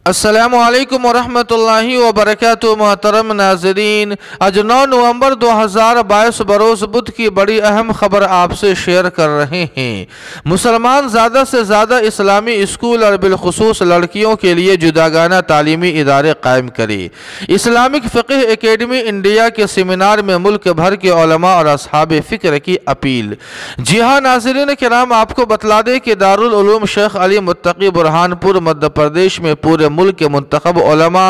अस्सलामुअलैकुम वरहमतुल्लाहि वबरकातुहू। मोहतरम नाज़रीन, आज 9 नवंबर 2022 बरोज़ बुध की बड़ी अहम खबर आपसे शेयर कर रहे हैं। मुसलमान ज़्यादा से ज़्यादा इस्लामी स्कूल और बिलखुसूस लड़कियों के लिए जुदागाना तालीमी इदारे कायम करे। इस्लामिक फ़िक़्ह एकेडमी इंडिया के सेमिनार में मुल्क भर के उलमा और असहाब फ़िक्र की अपील। जी हाँ नाज़रीन किराम, आपको बतला दें कि दारुल उलूम शेख अली मुत्तकी बुरहानपुर मध्य प्रदेश में पूरे मुल्क के मुंतखब उलमा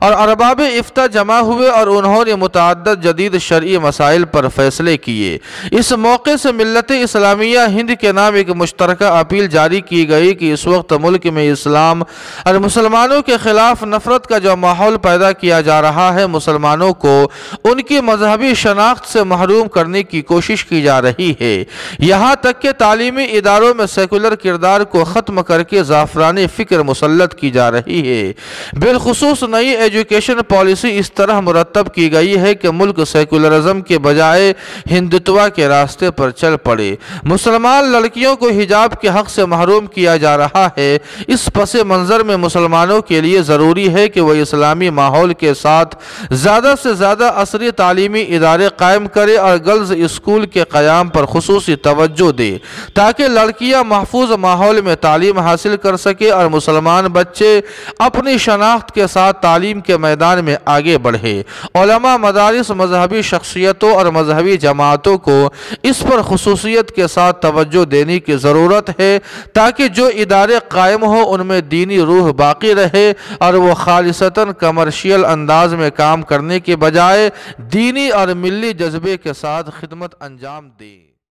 और अरबाब इफ्ता जमा हुए और उन्होंने मुतअद्दिद जदीद शरई मसाइल पर फैसले किए। इस मौके से मिल्लत इस्लामिया हिंद के नाम एक मुश्तरका अपील जारी की गई कि इस वक्त मुल्क में इस्लाम और मुसलमानों के खिलाफ नफरत का जो माहौल पैदा किया जा रहा है, मुसलमानों को उनकी मजहबी शनाख्त से महरूम करने की कोशिश की जा रही है। यहाँ तक कि तालीमी इदारों में सेकुलर किरदार को ख़त्म करके ज़ाफ़रानी फ़िक्र मुसल्लत की जा रही है। बिलखुसूस नई एजुकेशन पॉलिसी इस तरह मुरतब की गई है कि मुल्क सेकुलरिज्म के बजाय हिंदुत्व के रास्ते पर चल पड़े। मुसलमान लड़कियों को हिजाब के हक से महरूम किया जा रहा है। इस पस मंज़र में मुसलमानों के लिए ज़रूरी है कि वह इस्लामी माहौल के साथ ज़्यादा से ज़्यादा असरी तालीमी इदारे कायम करे और गर्ल्स स्कूल के क़याम पर खुसूसी तवज्जो दे ताकि लड़कियाँ महफूज माहौल में तालीम हासिल कर सके और मुसलमान बच्चे अपनी शनाख्त के साथ तालीम के मैदान में आगे बढ़े। उलमा, मदारिस, मजहबी शख्सियतों और मजहबी जमातों को इस पर खुसूसियत के साथ तवज्जो देने की ज़रूरत है ताकि जो इदारे कायम हो उनमें दीनी रूह बाकी रहे और वो खालिसतन कमर्शियल अंदाज में काम करने के बजाय दीनी और मिल्ली जज्बे के साथ खिदमत अंजाम दे।